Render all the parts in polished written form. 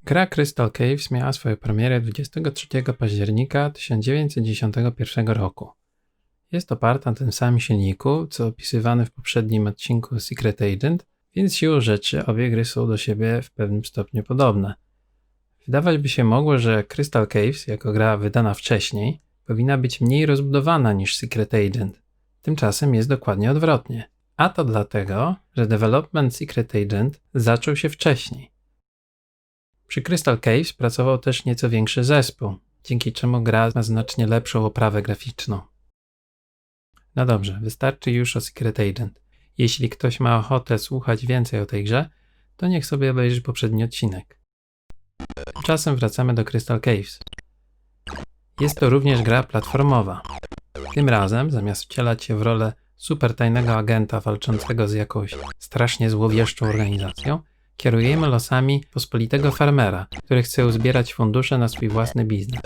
Gra Crystal Caves miała swoją premierę 23 października 1991 roku. Jest oparta na tym samym silniku, co opisywany w poprzednim odcinku Secret Agent, więc siłą rzeczy obie gry są do siebie w pewnym stopniu podobne. Wydawać by się mogło, że Crystal Caves, jako gra wydana wcześniej, powinna być mniej rozbudowana niż Secret Agent. Tymczasem jest dokładnie odwrotnie. A to dlatego, że development Secret Agent zaczął się wcześniej. Przy Crystal Caves pracował też nieco większy zespół, dzięki czemu gra ma znacznie lepszą oprawę graficzną. No dobrze, wystarczy już o Secret Agent. Jeśli ktoś ma ochotę słuchać więcej o tej grze, to niech sobie obejrzy poprzedni odcinek. Tymczasem wracamy do Crystal Caves. Jest to również gra platformowa. Tym razem, zamiast wcielać się w rolę super tajnego agenta walczącego z jakąś strasznie złowieszczą organizacją, kierujemy losami pospolitego farmera, który chce uzbierać fundusze na swój własny biznes.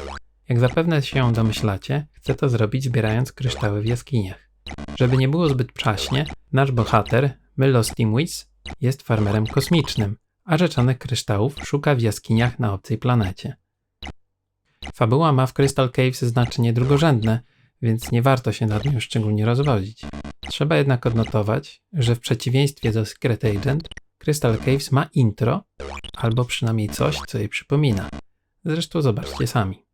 Jak zapewne się domyślacie, chce to zrobić zbierając kryształy w jaskiniach. Żeby nie było zbyt przaśnie, nasz bohater, Myllo Stimwitz, jest farmerem kosmicznym, a rzeczonych kryształów szuka w jaskiniach na obcej planecie. Fabuła ma w Crystal Caves znaczenie drugorzędne, więc nie warto się nad nią szczególnie rozwodzić. Trzeba jednak odnotować, że w przeciwieństwie do Secret Agent, Crystal Caves ma intro, albo przynajmniej coś, co jej przypomina. Zresztą zobaczcie sami.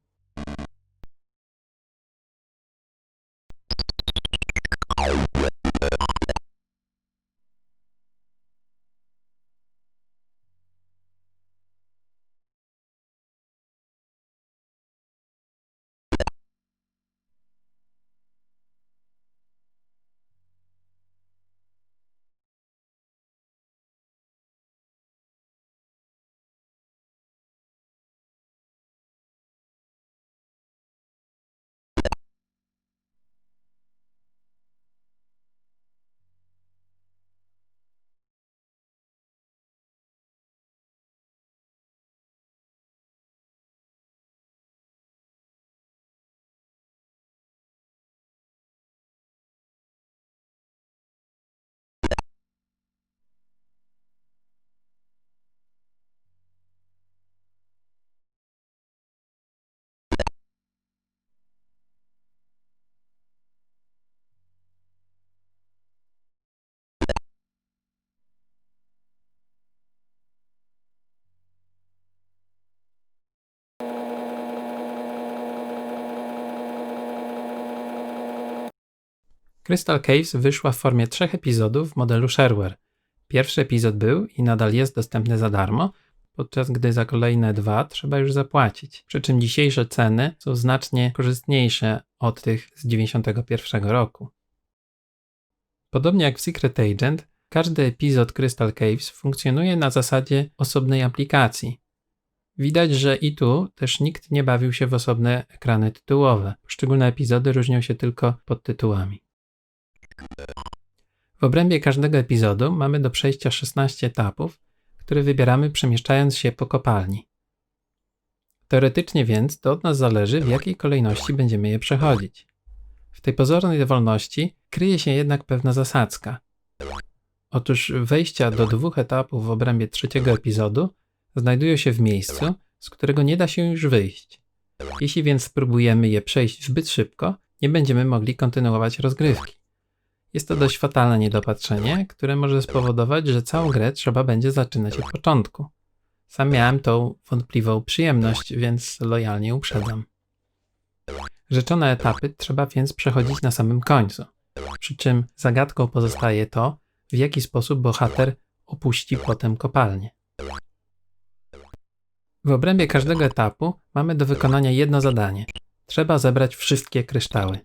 Crystal Caves wyszła w formie 3 epizodów w modelu shareware. Pierwszy epizod był i nadal jest dostępny za darmo, podczas gdy za kolejne 2 trzeba już zapłacić. Przy czym dzisiejsze ceny są znacznie korzystniejsze od tych z 1991 roku. Podobnie jak w Secret Agent, każdy epizod Crystal Caves funkcjonuje na zasadzie osobnej aplikacji. Widać, że i tu też nikt nie bawił się w osobne ekrany tytułowe. Poszczególne epizody różnią się tylko podtytułami. W obrębie każdego epizodu mamy do przejścia 16 etapów, które wybieramy przemieszczając się po kopalni. Teoretycznie więc to od nas zależy, w jakiej kolejności będziemy je przechodzić. W tej pozornej wolności kryje się jednak pewna zasadzka. Otóż wejścia do 2 etapów w obrębie trzeciego epizodu znajdują się w miejscu, z którego nie da się już wyjść. Jeśli więc spróbujemy je przejść zbyt szybko, nie będziemy mogli kontynuować rozgrywki. Jest to dość fatalne niedopatrzenie, które może spowodować, że całą grę trzeba będzie zaczynać od początku. Sam miałem tą wątpliwą przyjemność, więc lojalnie uprzedzam. Rzeczone etapy trzeba więc przechodzić na samym końcu, przy czym zagadką pozostaje to, w jaki sposób bohater opuści potem kopalnię. W obrębie każdego etapu mamy do wykonania jedno zadanie. Trzeba zebrać wszystkie kryształy.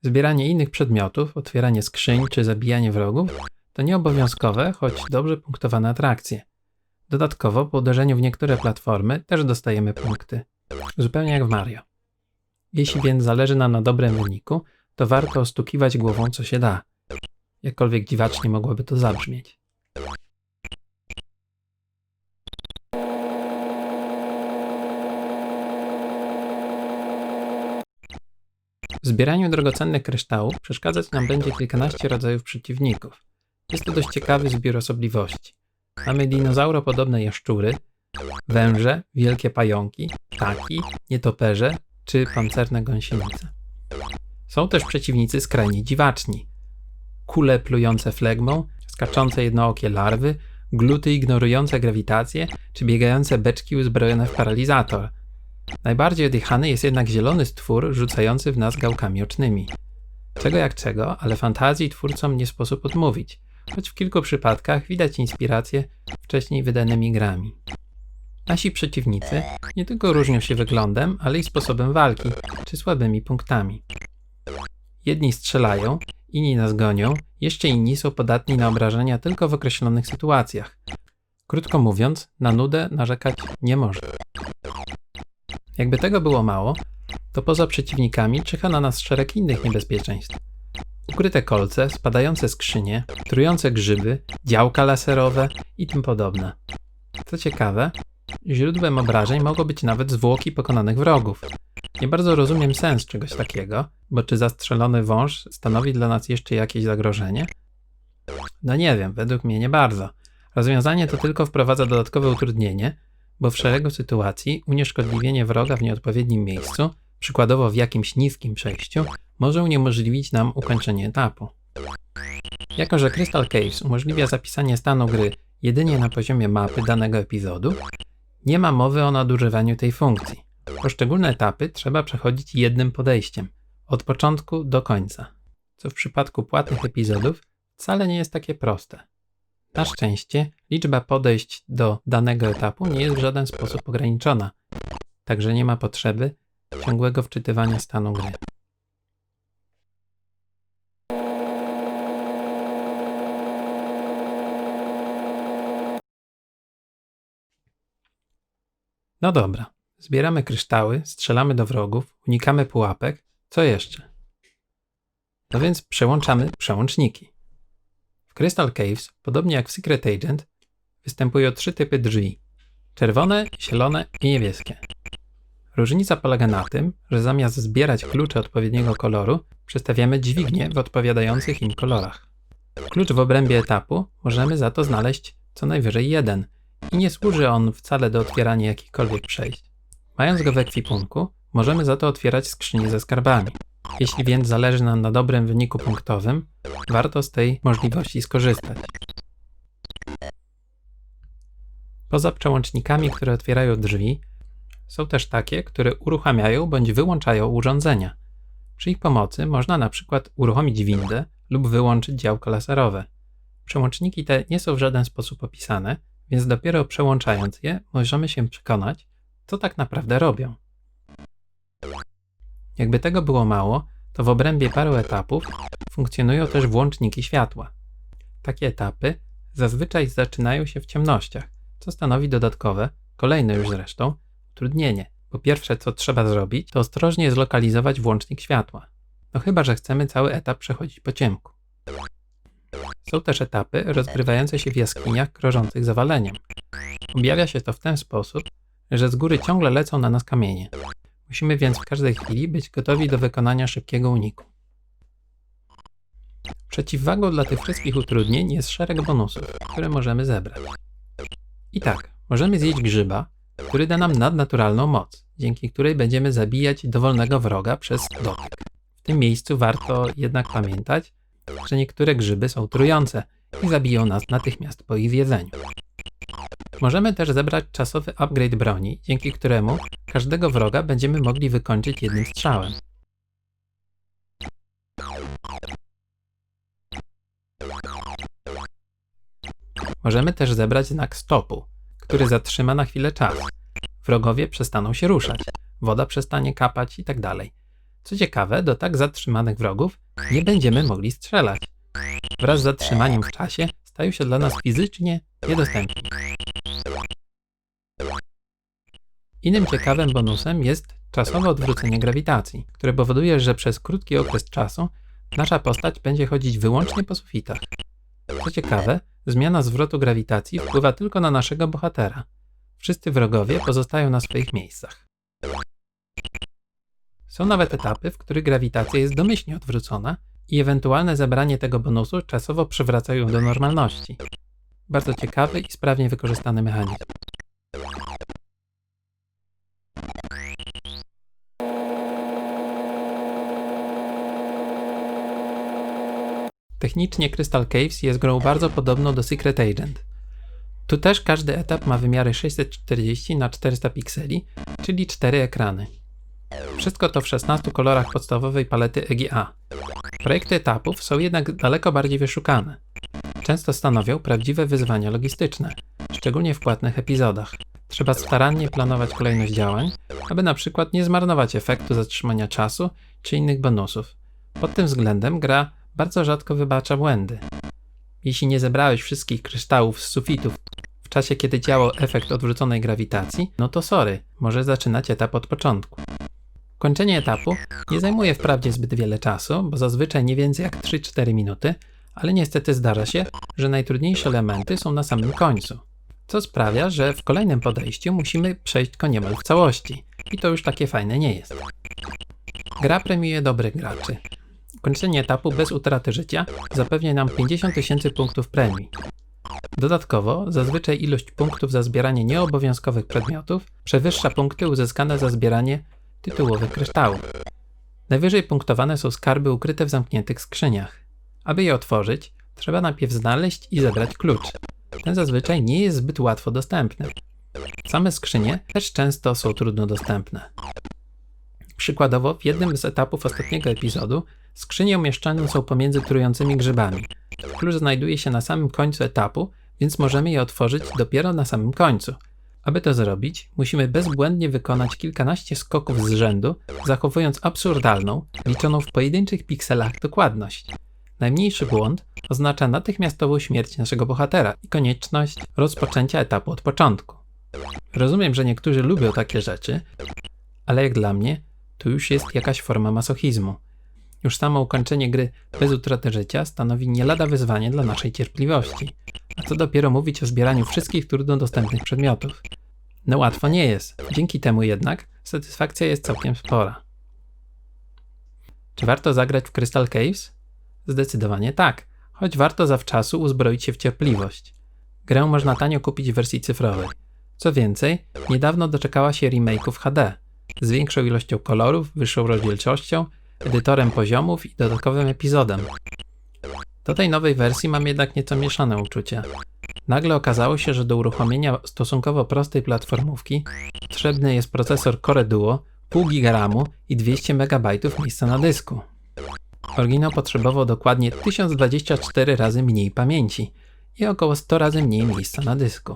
Zbieranie innych przedmiotów, otwieranie skrzyń czy zabijanie wrogów to nieobowiązkowe, choć dobrze punktowane atrakcje. Dodatkowo po uderzeniu w niektóre platformy też dostajemy punkty. Zupełnie jak w Mario. Jeśli więc zależy nam na dobrym wyniku, to warto stukiwać głową co się da. Jakkolwiek dziwacznie mogłoby to zabrzmieć. W zbieraniu drogocennych kryształów przeszkadzać nam będzie kilkanaście rodzajów przeciwników. Jest to dość ciekawy zbiór osobliwości. Mamy dinozauropodobne jaszczury, węże, wielkie pająki, ptaki, nietoperze czy pancerne gąsienice. Są też przeciwnicy skrajnie dziwaczni. Kule plujące flegmą, skaczące jednookie larwy, gluty ignorujące grawitację czy biegające beczki uzbrojone w paralizator. Najbardziej odjechany jest jednak zielony stwór rzucający w nas gałkami ocznymi. Czego jak czego, ale fantazji twórcom nie sposób odmówić, choć w kilku przypadkach widać inspirację wcześniej wydanymi grami. Nasi przeciwnicy nie tylko różnią się wyglądem, ale i sposobem walki czy słabymi punktami. Jedni strzelają, inni nas gonią, jeszcze inni są podatni na obrażenia tylko w określonych sytuacjach. Krótko mówiąc, na nudę narzekać nie można. Jakby tego było mało, to poza przeciwnikami czyha na nas szereg innych niebezpieczeństw. Ukryte kolce, spadające skrzynie, trujące grzyby, działka laserowe i tym podobne. Co ciekawe, źródłem obrażeń mogą być nawet zwłoki pokonanych wrogów. Nie bardzo rozumiem sens czegoś takiego, bo czy zastrzelony wąż stanowi dla nas jeszcze jakieś zagrożenie? No nie wiem, według mnie nie bardzo. Rozwiązanie to tylko wprowadza dodatkowe utrudnienie, bo w szeregu sytuacji unieszkodliwienie wroga w nieodpowiednim miejscu, przykładowo w jakimś niskim przejściu, może uniemożliwić nam ukończenie etapu. Jako że Crystal Caves umożliwia zapisanie stanu gry jedynie na poziomie mapy danego epizodu, nie ma mowy o nadużywaniu tej funkcji. Poszczególne etapy trzeba przechodzić jednym podejściem, od początku do końca, co w przypadku płatnych epizodów wcale nie jest takie proste. Na szczęście liczba podejść do danego etapu nie jest w żaden sposób ograniczona, także nie ma potrzeby ciągłego wczytywania stanu gry. No dobra, zbieramy kryształy, strzelamy do wrogów, unikamy pułapek, co jeszcze? No więc przełączamy przełączniki. W Crystal Caves, podobnie jak w Secret Agent, występują trzy typy drzwi: czerwone, zielone i niebieskie. Różnica polega na tym, że zamiast zbierać klucze odpowiedniego koloru, przestawiamy dźwignie w odpowiadających im kolorach. Klucz w obrębie etapu możemy za to znaleźć co najwyżej jeden i nie służy on wcale do otwierania jakichkolwiek przejść. Mając go w ekwipunku, możemy za to otwierać skrzynie ze skarbami. Jeśli więc zależy nam na dobrym wyniku punktowym, warto z tej możliwości skorzystać. Poza przełącznikami, które otwierają drzwi, są też takie, które uruchamiają bądź wyłączają urządzenia. Przy ich pomocy można na przykład uruchomić windę lub wyłączyć działko laserowe. Przełączniki te nie są w żaden sposób opisane, więc dopiero przełączając je możemy się przekonać, co tak naprawdę robią. Jakby tego było mało, to w obrębie paru etapów funkcjonują też włączniki światła. Takie etapy zazwyczaj zaczynają się w ciemnościach, co stanowi dodatkowe, kolejne już zresztą, utrudnienie, bo pierwsze co trzeba zrobić, to ostrożnie zlokalizować włącznik światła. No chyba że chcemy cały etap przechodzić po ciemku. Są też etapy rozgrywające się w jaskiniach grożących zawaleniem. Objawia się to w ten sposób, że z góry ciągle lecą na nas kamienie. Musimy więc w każdej chwili być gotowi do wykonania szybkiego uniku. Przeciwwagą dla tych wszystkich utrudnień jest szereg bonusów, które możemy zebrać. I tak, możemy zjeść grzyba, który da nam nadnaturalną moc, dzięki której będziemy zabijać dowolnego wroga przez dotyk. W tym miejscu warto jednak pamiętać, że niektóre grzyby są trujące i zabiją nas natychmiast po ich zjedzeniu. Możemy też zebrać czasowy upgrade broni, dzięki któremu każdego wroga będziemy mogli wykończyć jednym strzałem. Możemy też zebrać znak stopu, który zatrzyma na chwilę czas. Wrogowie przestaną się ruszać, woda przestanie kapać itd. Co ciekawe, do tak zatrzymanych wrogów nie będziemy mogli strzelać. Wraz z zatrzymaniem w czasie stają się dla nas fizycznie niedostępni. Innym ciekawym bonusem jest czasowe odwrócenie grawitacji, które powoduje, że przez krótki okres czasu nasza postać będzie chodzić wyłącznie po sufitach. Co ciekawe, zmiana zwrotu grawitacji wpływa tylko na naszego bohatera. Wszyscy wrogowie pozostają na swoich miejscach. Są nawet etapy, w których grawitacja jest domyślnie odwrócona i ewentualne zebranie tego bonusu czasowo przywraca ją do normalności. Bardzo ciekawy i sprawnie wykorzystany mechanizm. Technicznie Crystal Caves jest grą bardzo podobną do Secret Agent. Tu też każdy etap ma wymiary 640 na 400 pikseli, czyli 4 ekrany. Wszystko to w 16 kolorach podstawowej palety EGA. Projekty etapów są jednak daleko bardziej wyszukane. Często stanowią prawdziwe wyzwania logistyczne, szczególnie w płatnych epizodach. Trzeba starannie planować kolejność działań, aby na przykład nie zmarnować efektu zatrzymania czasu czy innych bonusów. Pod tym względem gra bardzo rzadko wybacza błędy. Jeśli nie zebrałeś wszystkich kryształów z sufitów w czasie, kiedy działał efekt odwróconej grawitacji, no to sorry, możesz zaczynać etap od początku. Kończenie etapu nie zajmuje wprawdzie zbyt wiele czasu, bo zazwyczaj nie więcej jak 3-4 minuty, ale niestety zdarza się, że najtrudniejsze elementy są na samym końcu, co sprawia, że w kolejnym podejściu musimy przejść go niemal w całości i to już takie fajne nie jest. Gra premiuje dobrych graczy. Kończenie etapu bez utraty życia zapewnia nam 50 000 punktów premii. Dodatkowo, zazwyczaj ilość punktów za zbieranie nieobowiązkowych przedmiotów przewyższa punkty uzyskane za zbieranie tytułowych kryształów. Najwyżej punktowane są skarby ukryte w zamkniętych skrzyniach. Aby je otworzyć, trzeba najpierw znaleźć i zebrać klucz. Ten zazwyczaj nie jest zbyt łatwo dostępny. Same skrzynie też często są trudno dostępne. Przykładowo, w jednym z etapów ostatniego epizodu skrzynie umieszczone są pomiędzy trującymi grzybami. Klucz znajduje się na samym końcu etapu, więc możemy je otworzyć dopiero na samym końcu. Aby to zrobić, musimy bezbłędnie wykonać kilkanaście skoków z rzędu, zachowując absurdalną, liczoną w pojedynczych pikselach dokładność. Najmniejszy błąd oznacza natychmiastową śmierć naszego bohatera i konieczność rozpoczęcia etapu od początku. Rozumiem, że niektórzy lubią takie rzeczy, ale jak dla mnie, to już jest jakaś forma masochizmu. Już samo ukończenie gry bez utraty życia stanowi nie lada wyzwanie dla naszej cierpliwości. A co dopiero mówić o zbieraniu wszystkich trudno dostępnych przedmiotów. No łatwo nie jest, dzięki temu jednak satysfakcja jest całkiem spora. Czy warto zagrać w Crystal Caves? Zdecydowanie tak, choć warto zawczasu uzbroić się w cierpliwość. Grę można tanio kupić w wersji cyfrowej. Co więcej, niedawno doczekała się remake'ów HD, z większą ilością kolorów, wyższą rozdzielczością, edytorem poziomów i dodatkowym epizodem. Do tej nowej wersji mam jednak nieco mieszane uczucia. Nagle okazało się, że do uruchomienia stosunkowo prostej platformówki potrzebny jest procesor Core Duo, pół giga RAMu i 200 MB miejsca na dysku. Oryginał potrzebował dokładnie 1024 razy mniej pamięci i około 100 razy mniej miejsca na dysku.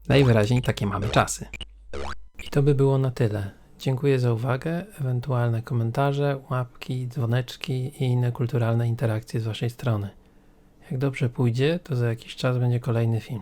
Najwyraźniej takie mamy czasy. I to by było na tyle. Dziękuję za uwagę, ewentualne komentarze, łapki, dzwoneczki i inne kulturalne interakcje z Waszej strony. Jak dobrze pójdzie, to za jakiś czas będzie kolejny film.